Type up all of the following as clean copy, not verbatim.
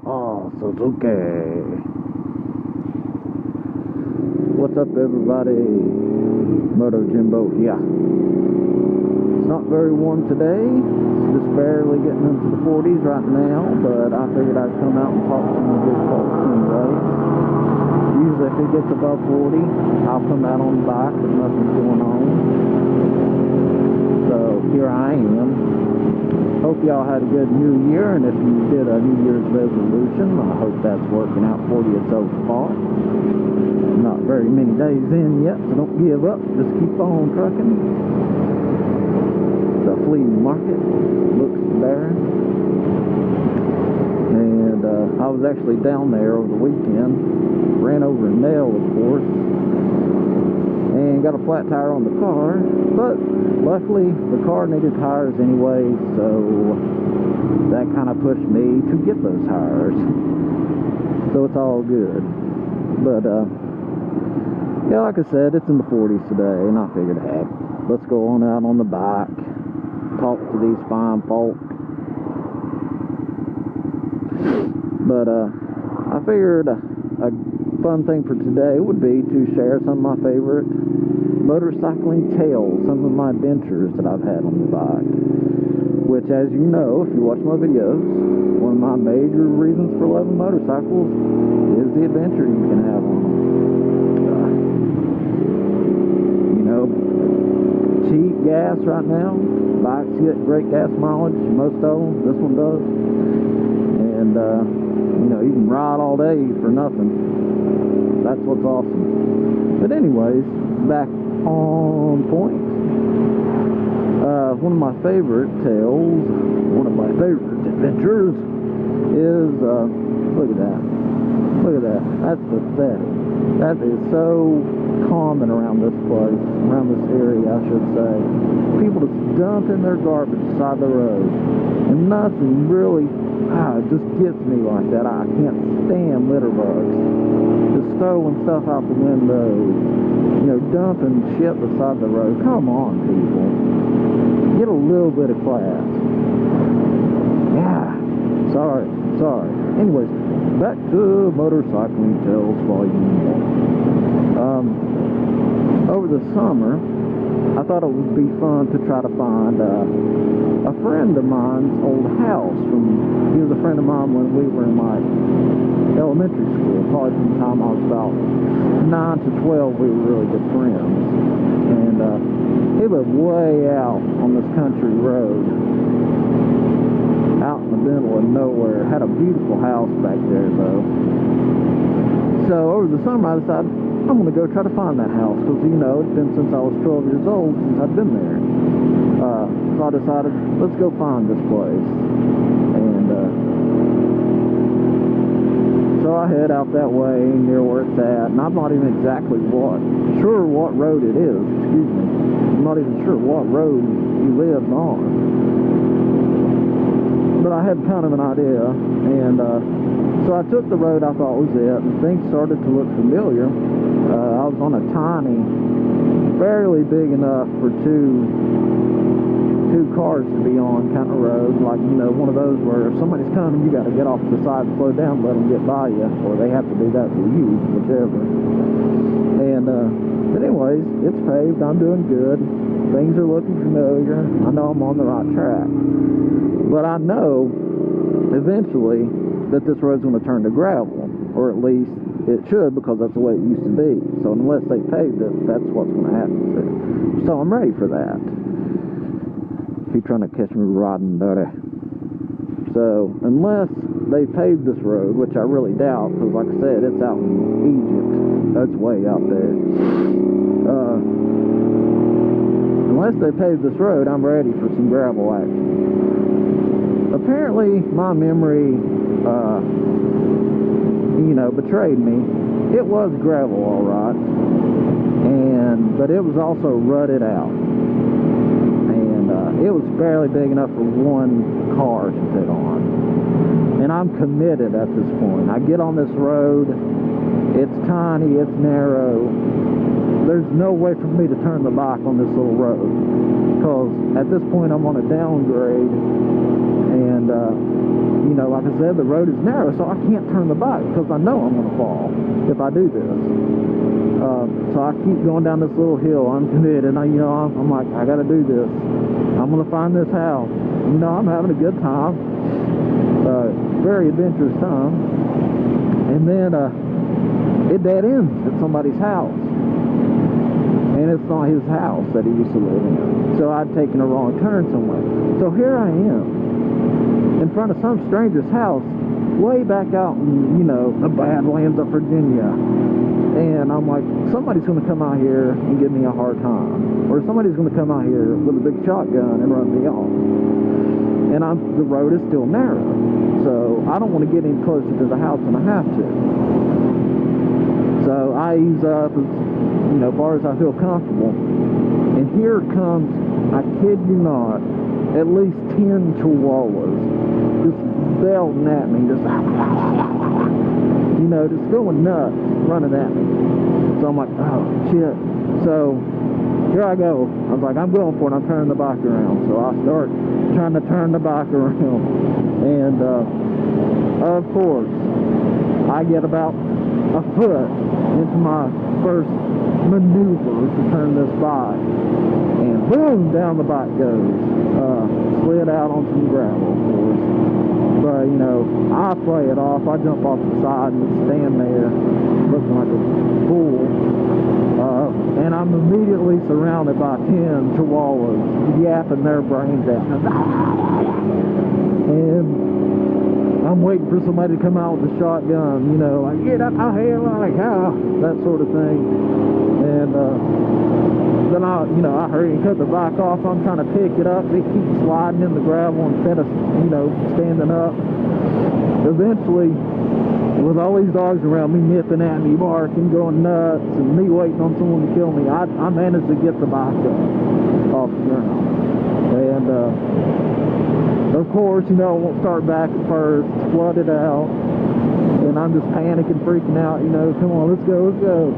Oh, Suzuki. What's up, everybody? Moto Jimbo here. It's not very warm today. It's just barely getting into the 40s right now, but I figured I'd come out and talk to some good folks anyways. Usually if it gets above 40, I'll come out on the bike if nothing's going on. So here I am. Hope y'all had a good new year, and if you did a New Year's resolution, I hope that's working out for you so far. Not very many days in yet, so don't give up. Just keep on trucking. The flea market looks barren. And I was actually down there over the weekend. Ran over a nail, of course. And got a flat tire on the car. But luckily, the car needed tires anyway, so that kind of pushed me to get those tires. So it's all good. But, yeah, like I said, it's in the 40s today, and I figured, heck, let's go on out on the bike, talk to these fine folk. But, I figured a fun thing for today would be to share some of my favorite motorcycling tales, some of my adventures that I've had on the bike. Which, as you know, if you watch my videos, one of my major reasons for loving motorcycles is the adventure you can have on them. Cheap gas right now. Bikes get great gas mileage, most of them. This one does. And, you can ride all day for nothing. That's what's awesome. But anyways, back on point. One of my favorite tales, one of my favorite adventures is, look at that. Look at that. That's pathetic. That is so common around this place, around this area, I should say. People just dumping their garbage beside the road. And nothing really, it just gets me like that. I can't stand litter bugs. Just throwing stuff out the windows. Dumping shit beside the road. Come on, people. Get a little bit of class. Yeah. Sorry. Anyways, back to Motorcycling Tales Volume 1. Over the summer, I thought it would be fun to try to find a friend of mine's old house. He was a friend of mine when we were in my elementary school. Probably from the time I was about 9 to 12, we were really good friends. And he lived way out on this country road, out in the middle of nowhere. Had a beautiful house back there, though. So over the summer, I decided I'm going to go try to find that house, because, it's been since I was 12 years old since I've been there. So I decided, let's go find this place. And so I head out that way near where it's at, and I'm not even exactly sure what road it is, excuse me. I'm not even sure what road he lived on. But I had kind of an idea, and so I took the road I thought was it, and things started to look familiar. I was on a tiny, barely big enough for two cars to be on kind of road, like, one of those where if somebody's coming, you got to get off to the side and slow down, let them get by you, or they have to do that for you, whichever. And, but anyways, it's paved, I'm doing good, things are looking familiar, I know I'm on the right track. But I know, eventually, that this road's going to turn to gravel, or at least it should, because that's the way it used to be. So unless they paved it, that's what's going to happen. So I'm ready for that. He's trying to catch me riding dirty. So unless they paved this road, which I really doubt, because like I said, it's out in Egypt. That's way out there. Unless they paved this road, I'm ready for some gravel action. Apparently, my memory, betrayed me. It was gravel, all right, but it was also rutted out, and it was barely big enough for one car to fit on. And I'm committed at this point. I get on this road. It's tiny. It's narrow. There's no way for me to turn the bike on this little road, because at this point I'm on a downgrade, And, you know, like I said, the road is narrow, so I can't turn the bike because I know I'm going to fall if I do this. So I keep going down this little hill. I'm committed, and I'm like, I got to do this. I'm going to find this house. You know, I'm having a good time. Very adventurous time. And then it dead ends at somebody's house. And it's not his house that he used to live in. So I'd taken a wrong turn somewhere. So here I am, in front of some stranger's house, way back out in, you know, the Badlands of Virginia. And I'm like, somebody's going to come out here and give me a hard time. Or somebody's going to come out here with a big shotgun and run me off. And the road is still narrow. So I don't want to get any closer to the house than I have to. So I ease up as, you know, far as I feel comfortable. And here comes, I kid you not, at least 10 chihuahuas just belting at me, just, you know, just going nuts, running at me. So I'm like, oh, shit. So here I go. I was like, I'm going for it. I'm turning the bike around. So I start trying to turn the bike around. And, of course, I get about a foot into my first maneuver to turn this bike, and boom, down the bike goes. Slid out on some gravel, of course. But, you know, I play it off. I jump off the side and just stand there looking like a fool. And I'm immediately surrounded by 10 chihuahuas yapping their brains out. And I'm waiting for somebody to come out with a shotgun, you know, like, get up my head, like, that sort of thing. And then I hurry and cut the bike off. I'm trying to pick it up. It keeps sliding in the gravel instead of, you know, standing up. Eventually, with all these dogs around me nipping at me, barking, going nuts, and me waiting on someone to kill me, I managed to get the bike off the ground. And, of course, you know, it won't start back at first. It's flooded out. And I'm just panicking, freaking out, you know, come on, let's go, let's go.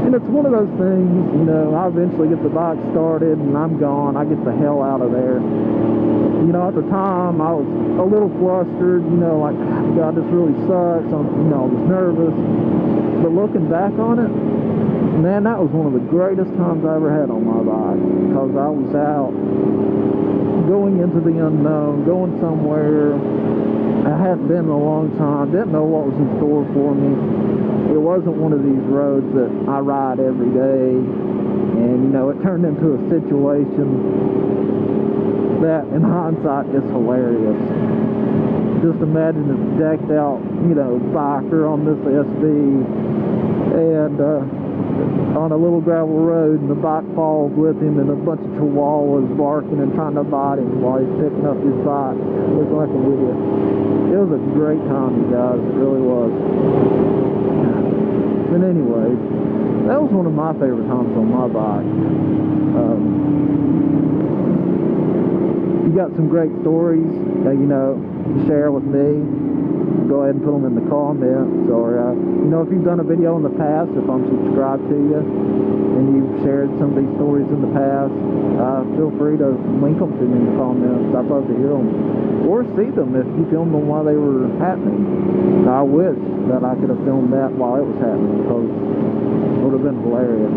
And it's one of those things, you know, I eventually get the bike started and I'm gone. I get the hell out of there. You know, at the time, I was a little flustered, you know, like, God, this really sucks. I was nervous. But looking back on it, man, that was one of the greatest times I ever had on my bike. Because I was out going into the unknown, going somewhere I hadn't been in a long time, didn't know what was in store for me. It wasn't one of these roads that I ride every day. And, you know, it turned into a situation that, in hindsight, is hilarious. Just imagine this decked out, you know, biker on this SV and on a little gravel road, and the bike falls with him, and a bunch of chihuahuas barking and trying to bite him while he's picking up his bike. Looking like an idiot. It was a great time, you guys. It really was. But anyways, that was one of my favorite times on my bike. You got some great stories that, you know, share with me. Go ahead and put them in the comments, or you know, if you've done a video in the past, if I'm subscribed to you and you've shared some of these stories in the past, feel free to link them to me in the comments. I'd love to hear them or see them if you filmed them while they were happening. I wish that I could have filmed that while it was happening, because it would have been hilarious.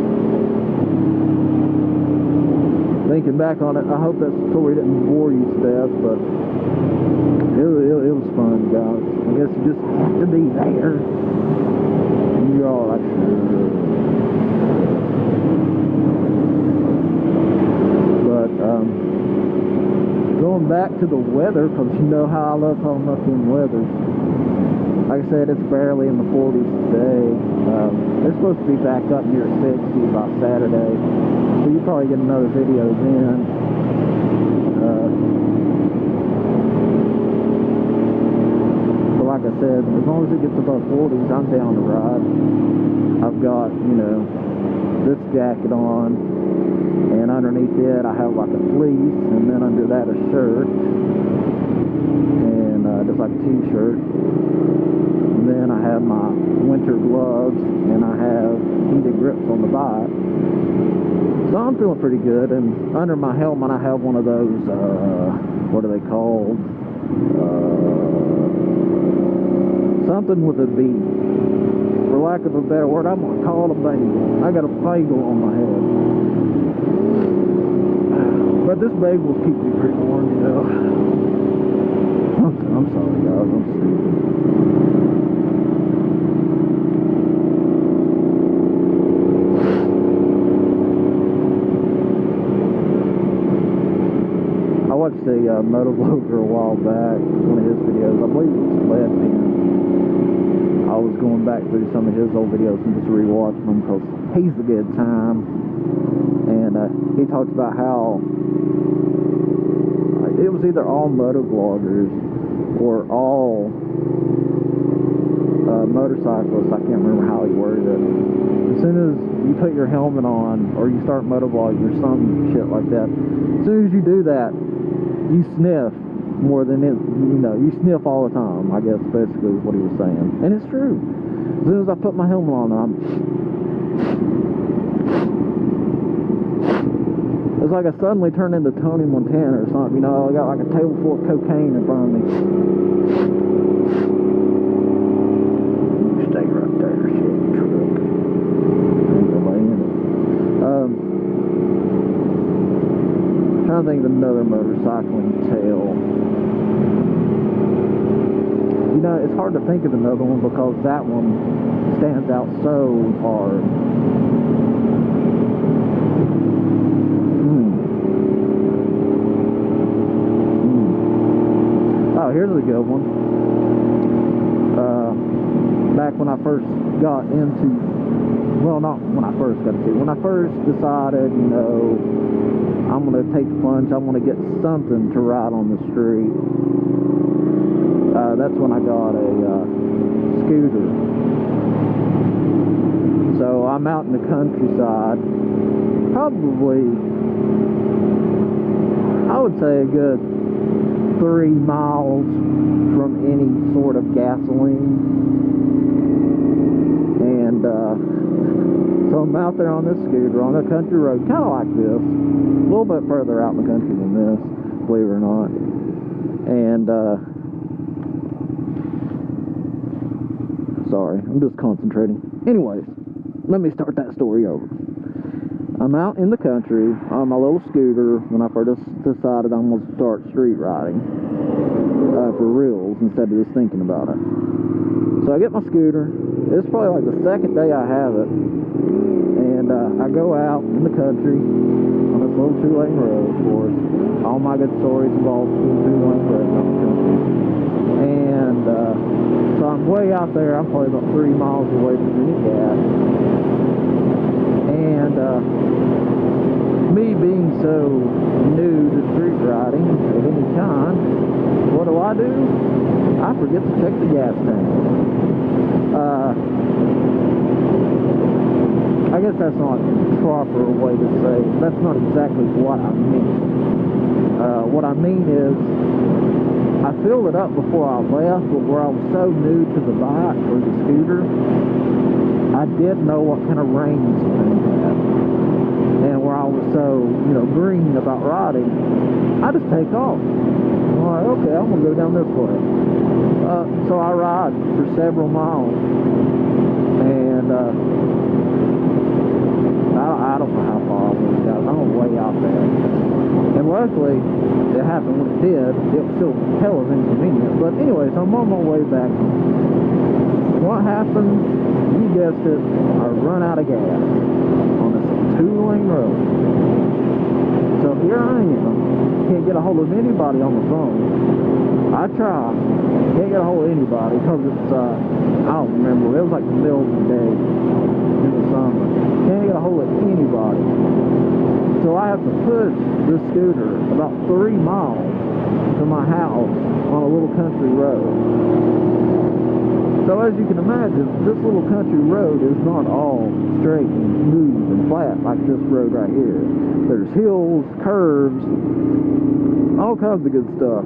Thinking back on it, I hope that story didn't bore you to death, but it was fun, guys. I guess you just have to be there. And you're all like, but going back to the weather, because you know how I love talking about them weather. Like I said, it's barely in the 40s today. It's supposed to be back up near 60 by Saturday, so you probably get another video then. Like I said, as long as it gets above 40s, I'm down to ride. I've got, you know, this jacket on, and underneath it I have like a fleece, and then under that a shirt, and just like a t-shirt. And then I have my winter gloves, and I have heated grips on the bike. So I'm feeling pretty good. And under my helmet I have one of those, what are they called? Something with a B. For lack of a better word, I'm gonna call it a bagel. I got a bagel on my head. But this bagels keep me pretty warm, you know. I'm sorry, guys. I'm stupid. I watched a MotoVlogger a while back, one of his videos. I believe it was Lead Pen. I was going back through some of his old videos and just rewatching them because he's a good time. And he talked about how it was either all motovloggers or all motorcyclists. I can't remember how he worded it. As soon as you put your helmet on or you start motovlogging or some shit like that, as soon as you do that, you sniff more than it, you know, you sniff all the time, I guess basically is what he was saying. And it's true. As soon as I put my helmet on, it's like I suddenly turned into Tony Montana or something, you know. I got like a table full of cocaine in front of me. Stay right there, shit, truck. I'm trying to think of another motorcycling tale. You know, it's hard to think of another one because that one stands out so hard. Oh, here's a good one. Back when I first got into, well, not when I first got into, when I first decided, you know, I'm going to take the plunge, I'm going to get something to ride on the street. That's when I got a scooter. So I'm out in the countryside, probably, I would say a good 3 miles from any sort of gasoline. And so I'm out there on this scooter on a country road, kind of like this, a little bit further out in the country than this, believe it or not. And sorry, I'm just concentrating. Anyways, let me start that story over. I'm out in the country on my little scooter when I first decided I'm going to start street riding for reals instead of just thinking about it. So I get my scooter. It's probably like the second day I have it, and I go out in the country on this little 2-lane road. Of course, all my good stories involve 2-lane roads on the country. And so I'm way out there. I'm probably about 3 miles away from any gas. And me being so new to street riding of any kind, what do? I forget to check the gas tank. I guess that's not the proper way to say it. That's not exactly what I mean. What I mean is, I filled it up before I left, but where I was so new to the bike or the scooter, I didn't know what kind of range the thing had. And where I was so, you know, green about riding, I just take off. I'm like, okay, I'm going to go down this way. So I ride for several miles. And I don't know how far I was, guys. I'm way out there. And luckily, it happened when it did. It was still hell of inconvenient. But anyways, I'm on my way back home. What happened? You guessed it. I run out of gas on this 2-lane road. So here I am. Can't get a hold of anybody on the phone. I try. Can't get a hold of anybody because it's, I don't remember. It was like the middle of the day in the summer. Can't get a hold of anybody. So I have to push this scooter about 3 miles to my house on a little country road. So as you can imagine, this little country road is not all straight and smooth and flat like this road right here. There's hills, curves, all kinds of good stuff.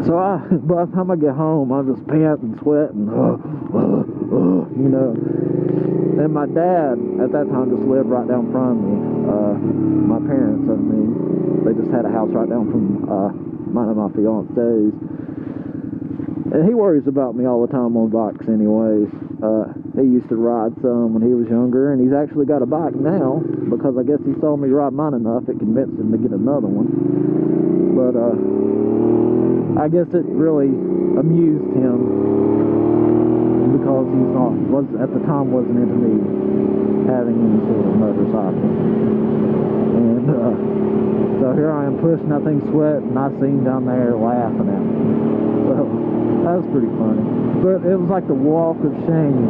So by the time I get home, I'm just panting, sweating, you know. And my dad, at that time, just lived right down from me. My parents, I mean, they just had a house right down from mine and my fiance's. And he worries about me all the time on bikes anyways. He used to ride some when he was younger, and he's actually got a bike now, because I guess he saw me ride mine enough, it convinced him to get another one. But, I guess it really amused him, because at the time wasn't into me having any sort of motorcycle. And, so here I am pushing that thing, sweating, and I seen down there laughing at me. So, that was pretty funny. But it was like the walk of shame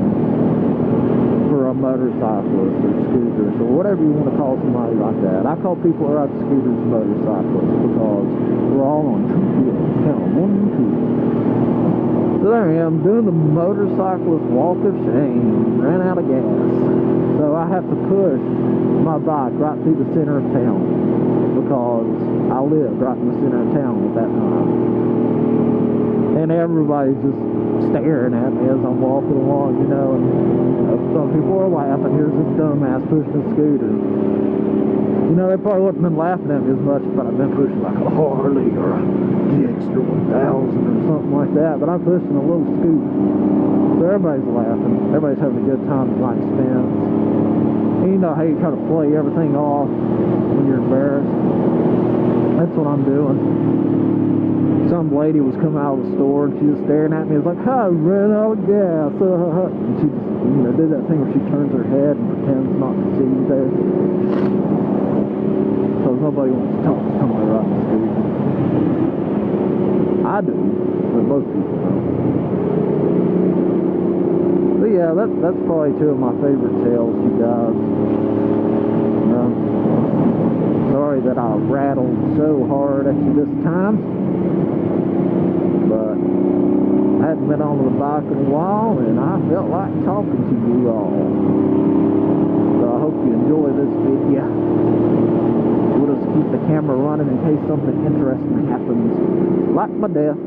for a motorcyclist or scooters or whatever you want to call somebody like that. I call people who ride scooters motorcyclists because we're all on two wheels. Count them, 1 and 2. So there I am doing the motorcyclist walk of shame. Ran out of gas. So I have to push my bike right through the center of town because I lived right in the center of town at that time. And everybody's just staring at me as I'm walking along, you know, and some people are laughing. Here's this dumbass pushing a scooter. You know, they probably wouldn't have been laughing at me as much if I'd been pushing like a Harley or a Gixxer 1000 or something like that, but I'm pushing a little scooter. So everybody's laughing. Everybody's having a good time at my expense. And you know how you try to play everything off when you're embarrassed? That's what I'm doing. Some lady was coming out of the store and she was staring at me. It was like, I ran out of gas. And she just, you know, did that thing where she turns her head and pretends not to see you there. So nobody wants to talk to somebody riding the street. I do, but most people don't. But yeah, that's probably two of my favorite tales, you guys. Sorry that I rattled so hard at you this time. But I hadn't been on the bike in a while, and I felt like talking to you all. So I hope you enjoy this video. We'll just keep the camera running in case something interesting happens, like my death.